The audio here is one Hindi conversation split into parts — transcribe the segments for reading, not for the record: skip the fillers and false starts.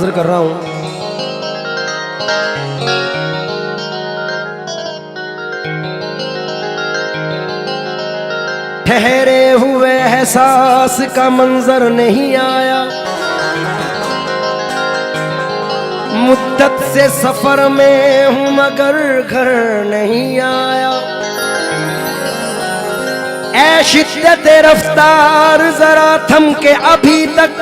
कर रहा हूं। ठहरे हुए एहसास का मंजर नहीं आया, मुद्दत से सफर में हूं मगर घर नहीं आया। ऐ शिद्दत रफ्तार जरा थम के अभी तक,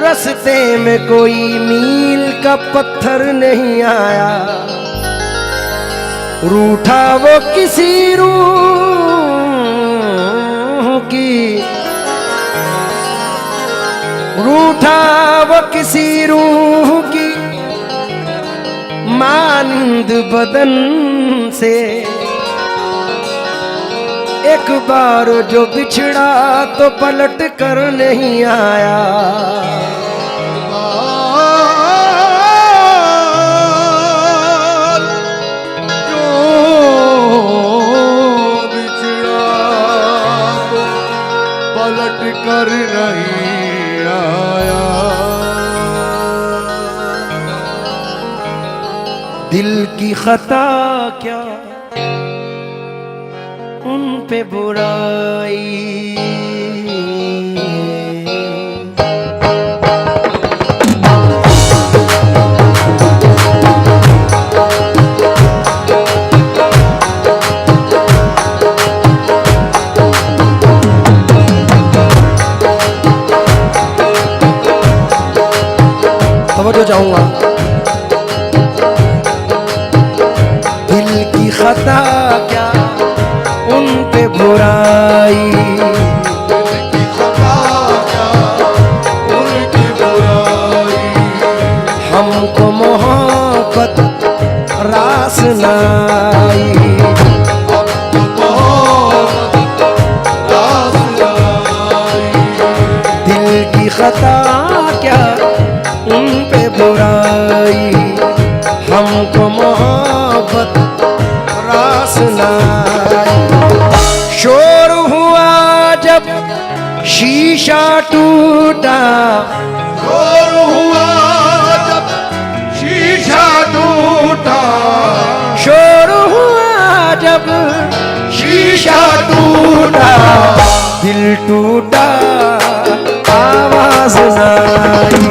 रस्ते में कोई मील का पत्थर नहीं आया। रूठा वो किसी रूह की, रूठा वो किसी रूह की मानंद बदन से। एक बार जो बिछड़ा तो पलट कर नहीं आया। कर नहीं आया। दिल की खता क्या उन पे बुराई, तवज्जो चाहूंगा। दिल की खता क्या उन पे बुराई, दिल की खता क्या उनकी बुराई। हमको मोहब्बत रास लाई, हमको रास लाई। दिल की खता क्या उन पे बुराई, हमको मोहब्बत रास लाई। शोर हुआ जब शीशा टूटा, शोर हुआ जब शीशा टूटा। शोर हुआ जब शीशा टूटा, दिल टूटा आवाज आई।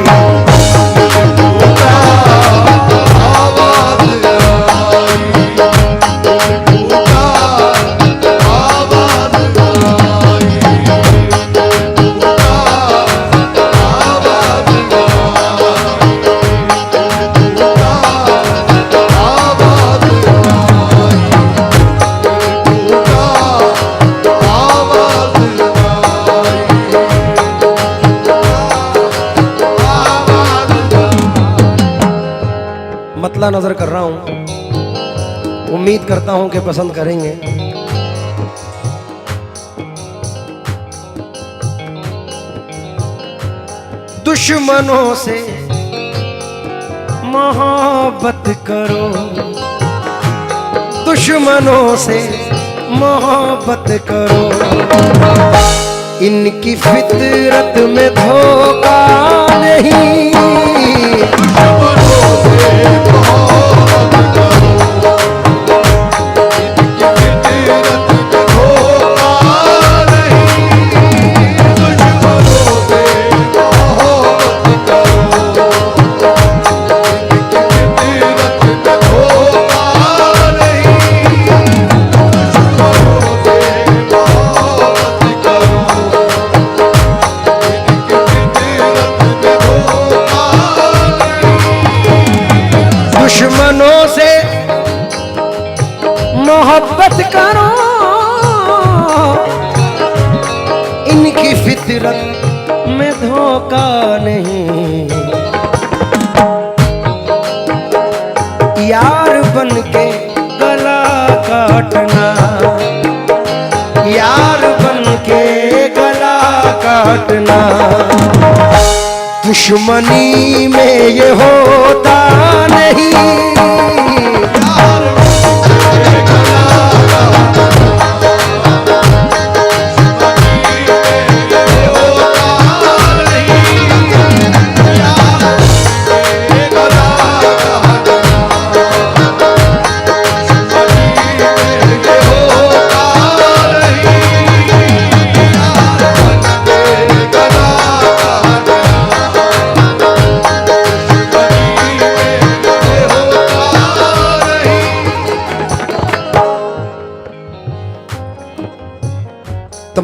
मतला नजर कर रहा हूं, उम्मीद करता हूं कि पसंद करेंगे। दुश्मनों से मोहब्बत करो, दुश्मनों से मोहब्बत करो। इनकी फितरत में धोखा नहीं, दुश्मनों से मोहब्बत करो, इनकी फितरत में धोखा नहीं। यार बन के गला काटना, यार बन के गला काटना, दुश्मनी में ये होता नहीं।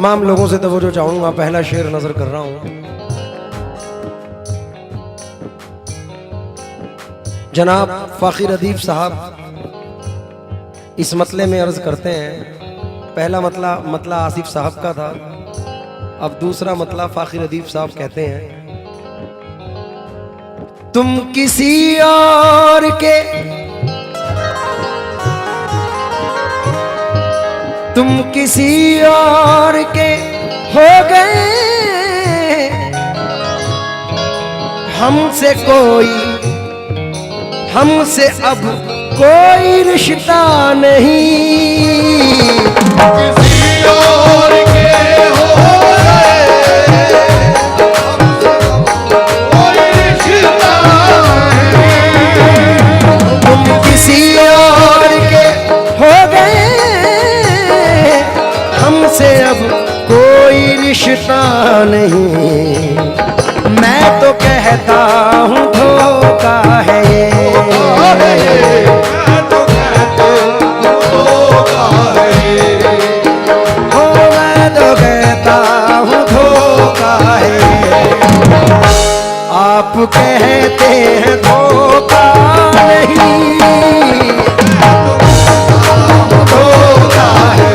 तमाम लोगों से तवज्जो चाहूंगा। पहला शेर नजर कर रहा हूं। जनाब फाखिर अदीब साहब इस मतले में अर्ज करते हैं। पहला मतला आसिफ साहब का था, अब दूसरा मतला फाखिर अदीब साहब कहते हैं। तुम किसी और के हो गए, हमसे अब कोई रिश्ता नहीं। किसी और के हो गए, कोई रिश्ता नहीं। तुम किसी और के हो गए, हमसे अब कोई रिश्ता नहीं। मैं तो कहता हूँ धोखा है ये, मैं तो कहता हूँ धोखा है ये। हो मैं तो कहता हूँ धोखा है। आप कहते हैं धोखा नहीं, धोखा है।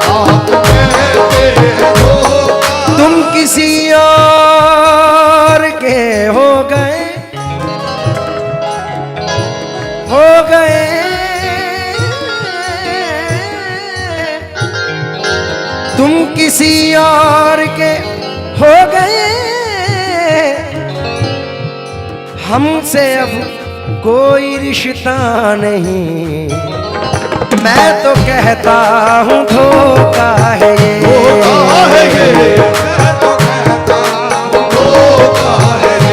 आप कहते हैं धोखा। तुम किसी और के हो गए, तुम किसी और के हो गए, हमसे अब कोई रिश्ता नहीं। मैं तो कहता हूँ धोखा है ये, धोखा है ये। मैं तो कहता हूँ धोखा है ये।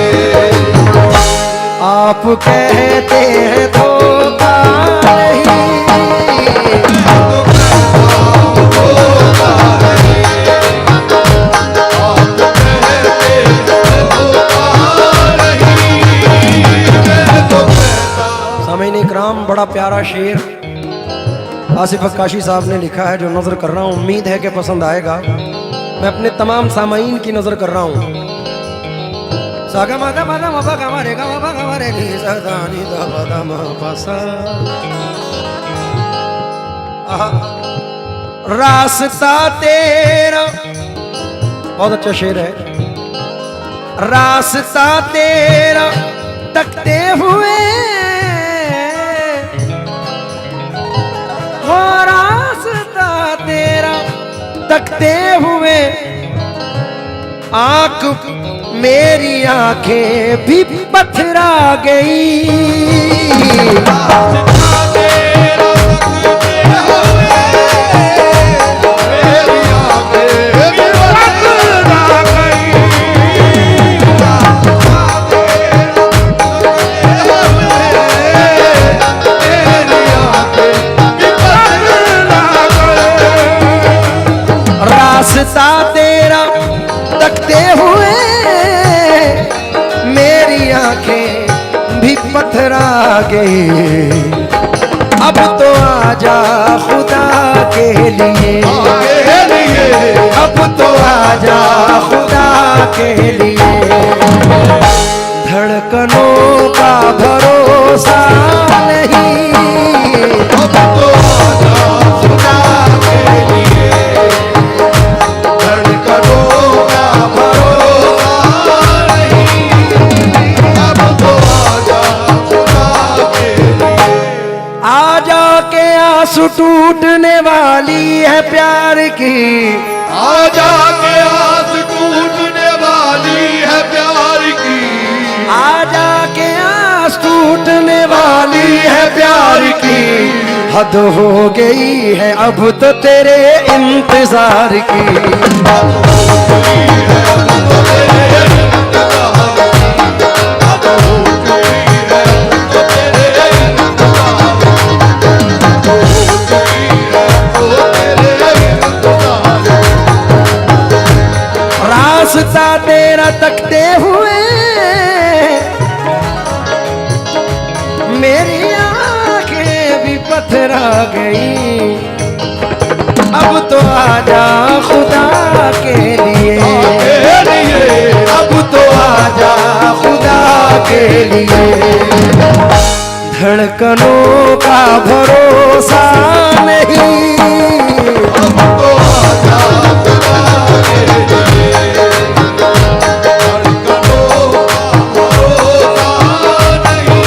आप कहते हैं धोखा नहीं। सामीन इकराम, बड़ा प्यारा शेर आसिफ अक्काशी साहब ने लिखा है जो नजर कर रहा हूँ। उम्मीद है कि पसंद आएगा। मैं अपने तमाम सामाईन की नजर कर रहा हूँ। सागा मादा मादा माबा गा मारे गा माबा गा मारे नी सा दा नी दा बा दा मा पा सा। आहा। रास्ता तेरा, बहुत अच्छा शेर है। रास्ता तेरा तकते हुए, हो रास्ता तेरा तकते हुए, आंख मेरी आंखें भी पथरा गई। रास्ता तेरा तकते हुए मेरी आंखें भी पथरा गई। अब तो आजा खुदा के लिए, अब तो आजा खुदा के लिए। धड़कनों का भरोसा नहीं, अब तो आजा खुदा के लिए। धड़कनों का भरोसा नहीं, अब तो आजा खुदा के लिए। आजा के आंसू टूटने वाली है प्यार की, आजा के आस टूटने वाली है प्यार की। आजा के आस टूटने वाली है प्यार की। हद हो गई है अब तो तेरे इंतजार की। रास्ता तेरा तकते हुए मेरी आंखें भी पथरा गई। अब तो आजा खुदा के लिए, अब तो आजा खुदा के लिए। धड़कनों का भरोसा नहीं, अब तो आजा खुदा के लिए। धड़कनों का भरोसा नहीं,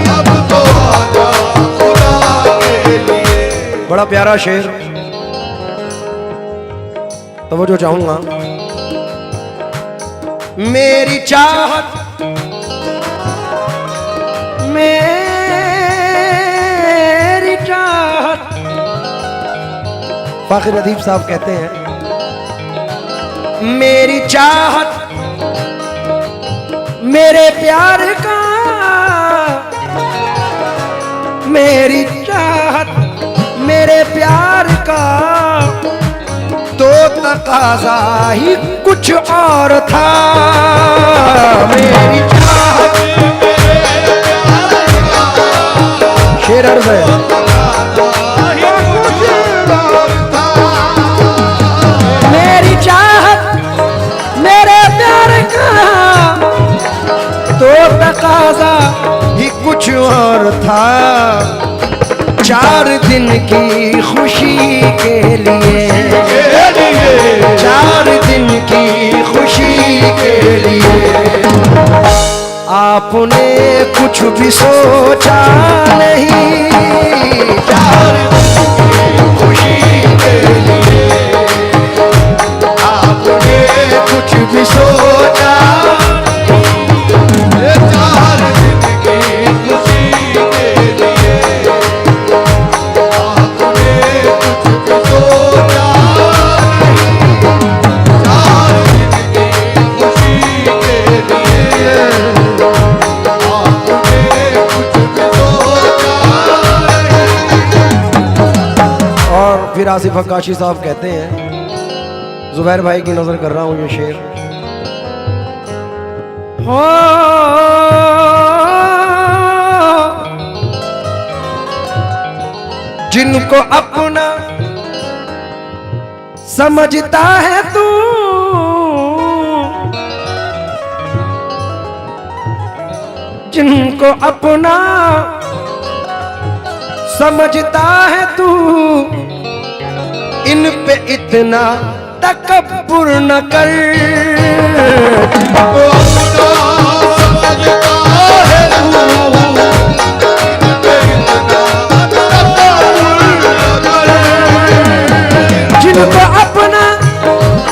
अब तो आजा खुदा के लिए। बड़ा प्यारा शेर, तो वो जो चाहूंगा। मेरी चाहत, मेरी चाहत, फाखिर अदीब साहब कहते हैं, मेरी चाहत मेरे प्यार का, मेरी चाहत मेरे प्यार का तो तकाजा ही कुछ और था। मेरी चाहत शेर अर्ज है, मेरी चाहत मेरे प्यार का तो तकाजा ही कुछ और था। 4 दिन की खुशी के लिए, 4 दिन की खुशी के लिए आपने कुछ भी सोचा नहीं। 4 दिन की खुशी के लिए आपने कुछ भी सोचा नहीं। 4 दिन की खुशी के लिए आपने कुछ भी सोचा नहीं। 4 दिन की खुशी के लिए आपने कुछ भी सोचा नहीं। और फिर आसिफ अक्काशी साहब कहते हैं, जुबैर भाई की नजर कर रहा हूं ये शेर। हो जिनको अपना समझता है तू, जिनको अपना समझता है तू, इन पे इतना तकब्बुर न कर। जिनको अपना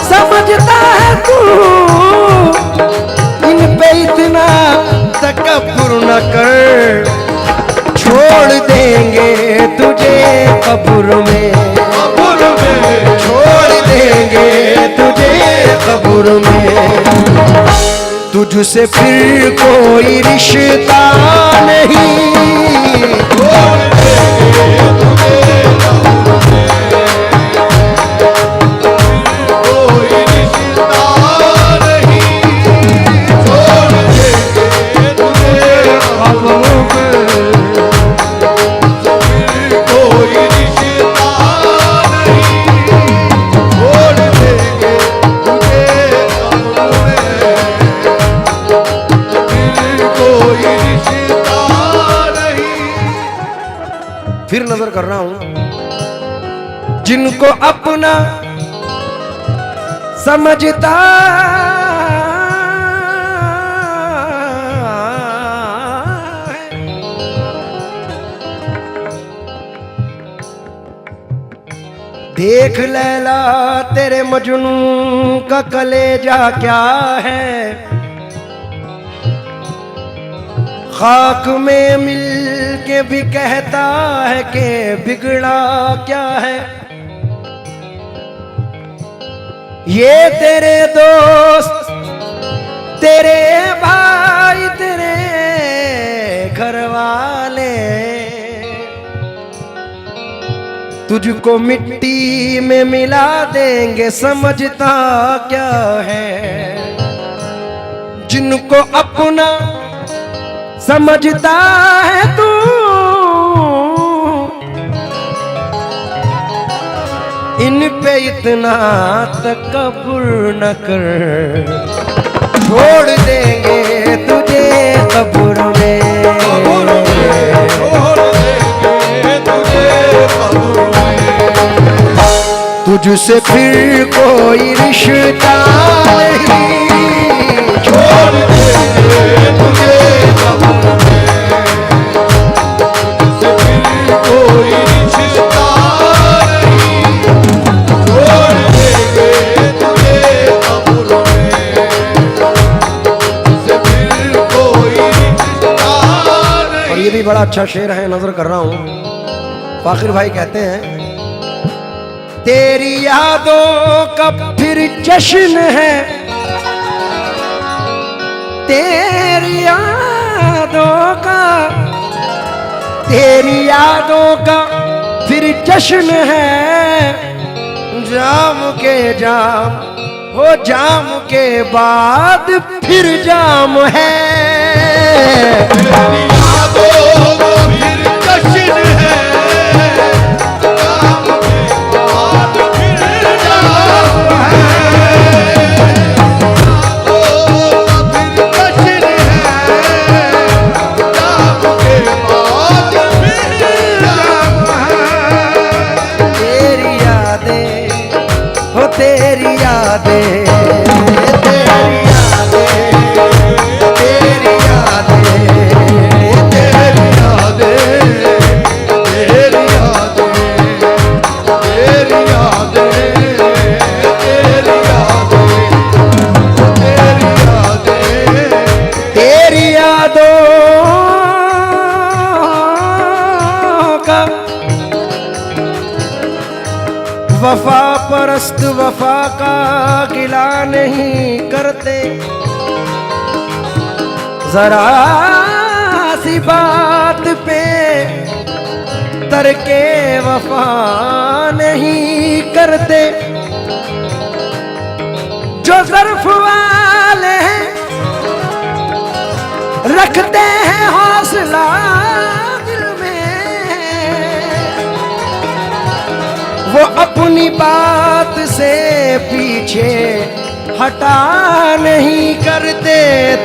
समझता है तू, इन पे इतना तकब्बुर न कर। छोड़ देंगे तुझे कब्र में, छोड़ देंगे तुझे कब्र में। तुझसे फिर कोई रिश्ता नहीं। छोड़ देंगे तुझे कोई रिश्ता नहीं। छोड़ देंगे तुझे खबरों में कोई रिश्ता नहीं। छोड़ देंगे तुझे खबरों में कोई रिश्ता नहीं। फिर नजर कर रहा हूं, जिनको अपना समझता है, देख लैला तेरे मजनू का कलेजा क्या है। खाक में मिल के भी कहता है कि बिगड़ा क्या है। ये तेरे दोस्त, तेरे भाई, तेरे घर वाले तुझको मिट्टी में मिला देंगे, समझता क्या है। जिनको अपना समझता है तू, इन पे इतना तकब्बुर न कर, छोड़ देंगे तुझे कब्र में, छोड़ देंगे तुझे कब्र में। तुझसे फिर कोई रिश्ता नहीं, छोड़ देंगे तुझे कब्र में, तुझसे फिर कोई रिश्ता नहीं। छोड़ देंगे तुझे कब्र में, तुझसे फिर कोई रिश्ता नहीं। और ये भी बड़ा अच्छा शेर है, नजर कर रहा हूं। फाखिर भाई कहते हैं, तेरी यादों का फिर जश्न है, तेरी यादों का, तेरी यादों का फिर जश्न है। जाम के जाम हो, जाम के बाद फिर जाम है। तेरी यादों का फिर जश्न है, जाम के बाद फिर जाम है। यादों का फिर जश्न है, जाम के बाद फिर जाम है। तेरी यादें हो, तेरी यादें, तेरी यादें, तेरी यादें, तेरी यादें, तेरी यादें, तेरी यादें, तेरी यादें, तेरी यादें। तेरी यादों का वफा परस्त वफा का गिला नहीं करते, जरा सी बात पे तरके वफा नहीं करते। जो ज़र्फ वाले हैं रखते हैं हौसला दिल में, वो अपनी बात से पीछे हटा नहीं करते।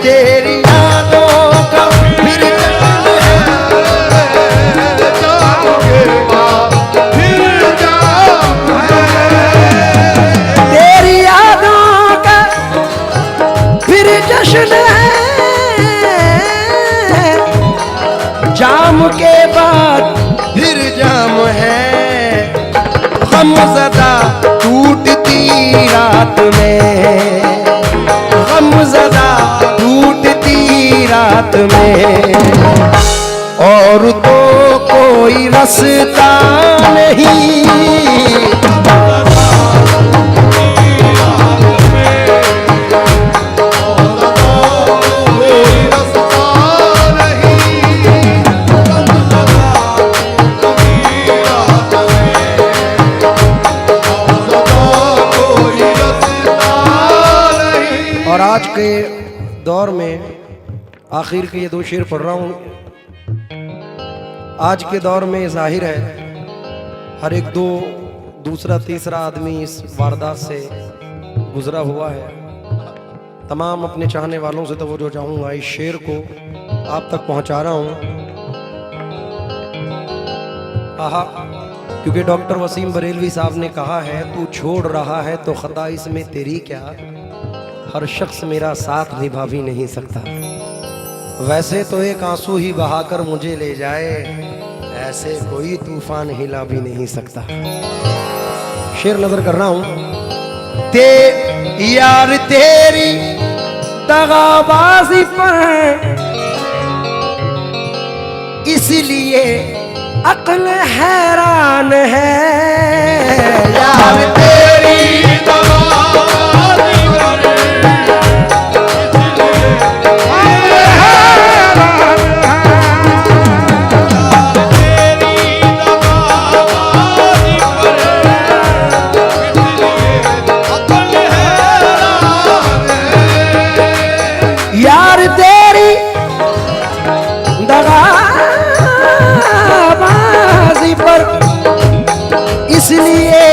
तेरी यादों का फिर जाम के बाद फिर जाम है। तेरी यादों का फिर जश्न है, जाम के बाद फिर जाम है। गमज़दा टूटती रात में, गमज़दा टूटती रात में, और तो कोई रास्ता नहीं। और आज के दौर में आखिर के ये दो शेर पढ़ रहा हूँ। आज के दौर में जाहिर है हर एक दूसरा तीसरा आदमी इस वारदात से गुजरा हुआ है। तमाम अपने चाहने वालों से तवज्जो चाहूँगा, इस शेर को आप तक पहुँचा रहा हूँ। आहा, क्योंकि डॉक्टर वसीम बरेलवी साहब ने कहा है, तू छोड़ रहा है तो खता इसमें तेरी क्या, हर शख्स मेरा साथ निभा भी नहीं सकता। वैसे तो एक आंसू ही बहाकर मुझे ले जाए, ऐसे कोई तूफान हिला भी नहीं सकता। शेर नजर कर रहा हूं। यार तेरी दगाबाजी पर इसलिए अक्ल हैरान है। यार तेरी दगाबाजी पर इसलिए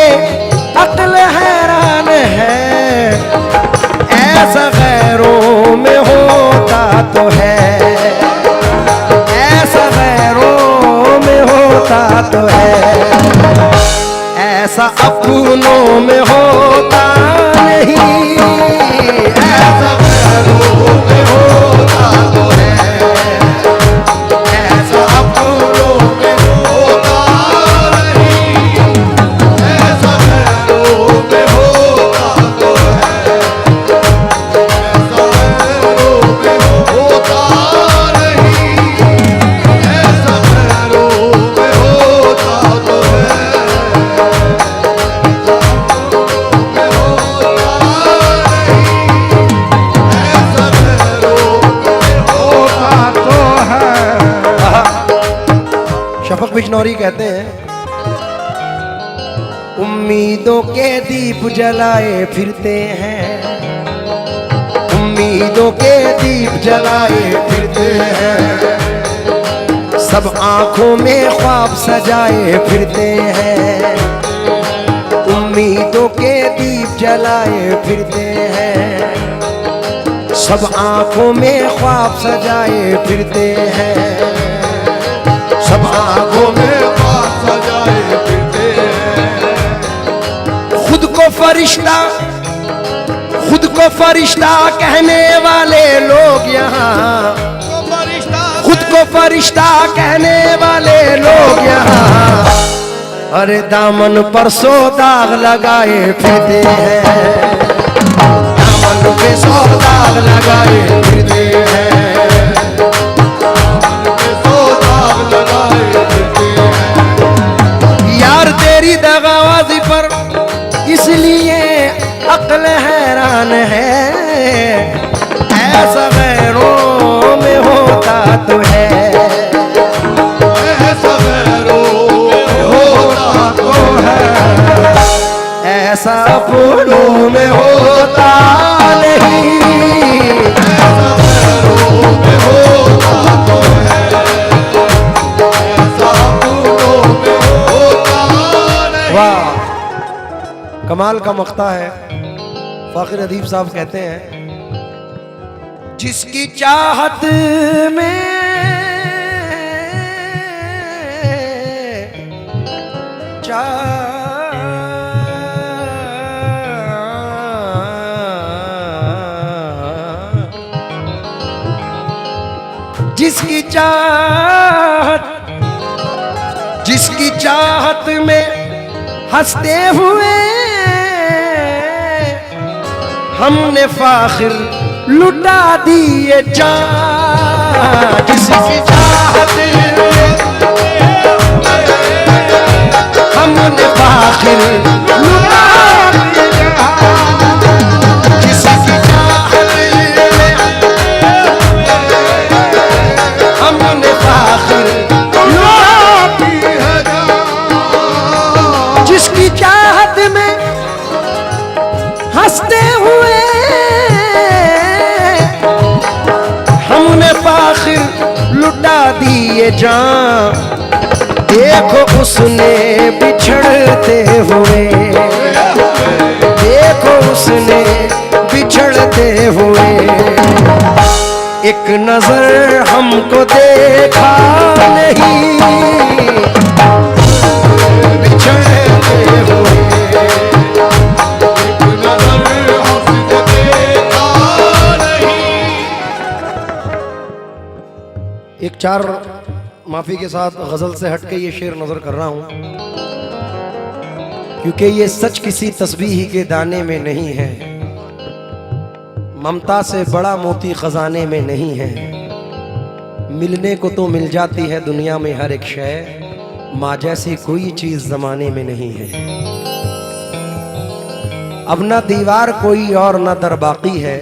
अपनों में होता नहीं, ऐसा गैरों में होता तो है, ऐसा अपनों में होता नहीं, ऐसा गैरों में होता तो है, ऐसा गैरों में होता नहीं, ऐसा गैरों में होता तो है, शफक बिजनौरी कहते हैं, उम्मीदों के दीप जलाए फिरते हैं, उम्मीदों के दीप जलाए फिरते हैं, सब आंखों में ख्वाब सजाए फिरते हैं, उम्मीदों के दीप जलाए फिरते हैं, सब आंखों में ख्वाब सजाए फिरते हैं, सब आंखों में ख्वाब सजाए फिरते हैं, खुद को फरिश्ता कहने वाले लोग यहाँ, खुद को फरिश्ता कहने वाले लोग यहाँ, अरे दामन पर सो दाग लगाए फिरते हैं, दामन पे सो दाग लगाए फिरते हैं, यार तेरी दगाबाजी पर इसलिए अक्ल हैरान है, ऐसा गैरों में होता तो है, ऐसा गैरों में होता तो है, ऐसा अपनों में होता नहीं, ऐसा गैरों में होता तो है, ऐसा अपनों में होता नहीं। वाह, कमाल का मक्ता है। फाखिर अदीब साहब कहते हैं, जिसकी चाहत में जिसकी चाहत में हंसते हुए हमने फाखिर लुटा दिए जान, जिसकी चाहत में हमने फाखिर लुटा दिए जान, जिसकी चाहत में हमने फाखिर लुटा दिए जान, जिसकी चाहत में हंसते हुए हमने फाखिर लुटा दिए जान, देखो उसने बिछड़ते हुए, देखो उसने बिछड़ते हुए एक नजर हमको देखा नहीं, बिछड़ते हुए एक चार माफी के साथ गजल से हटके ये शेर नजर कर रहा हूं, क्योंकि ये सच किसी तस्बीह के दाने में नहीं है, ममता से बड़ा मोती खजाने में नहीं है, मिलने को तो मिल जाती है दुनिया में हर एक शय, माँ जैसी कोई चीज जमाने में नहीं है, अब ना दीवार कोई और ना दर बाकी है,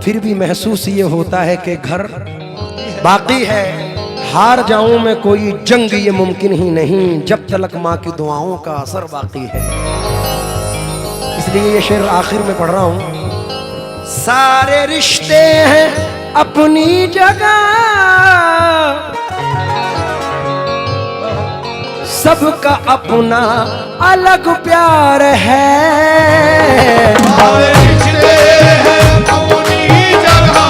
फिर भी महसूस ये होता है कि घर बाकी है, हार जाऊं मैं कोई जंग ये मुमकिन ही नहीं, जब तक माँ की दुआओं का असर बाकी है। इसलिए ये शेर आखिर में पढ़ रहा हूं, सारे रिश्ते हैं अपनी जगह, सबका अपना अलग प्यार है, सारे रिश्ते हैं अपनी जगह,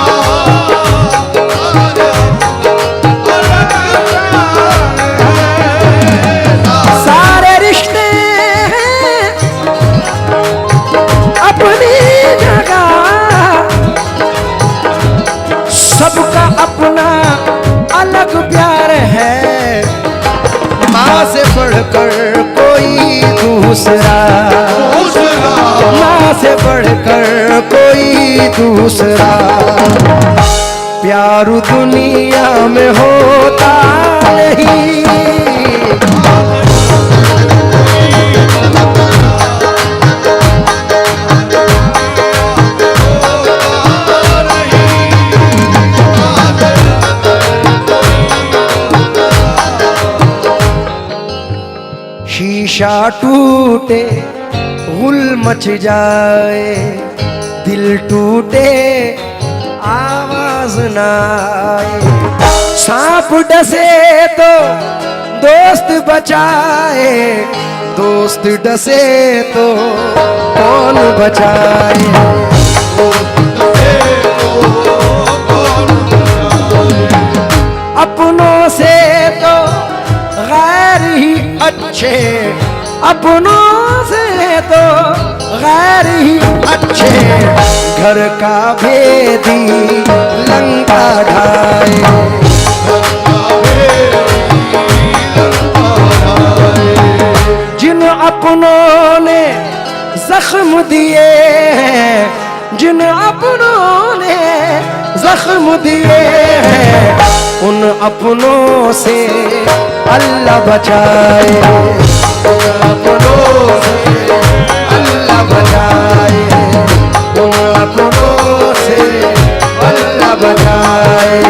सारे रिश्ते हैं सबका अपना अलग प्यार है, माँ से बढ़कर कोई दूसरा, माँ से बढ़कर कोई दूसरा प्यार दुनिया में होता नहीं। शीशा टूटे गुल मच जाए, दिल टूटे आवाज ना आए, सांप डसे तो दोस्त बचाए, दोस्त डसे तो कौन बचाए। अपनों से तो गैर ही अच्छे, अपनों से तो गैर ही अच्छे, घर का भेदी लंका ढाए। जिन अपनों ने जख्म दिए हैं, जिन अपनों ने जख्म दिए हैं, उन अपनों से अल्लाह बचाए, उन अपनों से अल्लाह बचाए, उन अपनों से अल्लाह बचाए।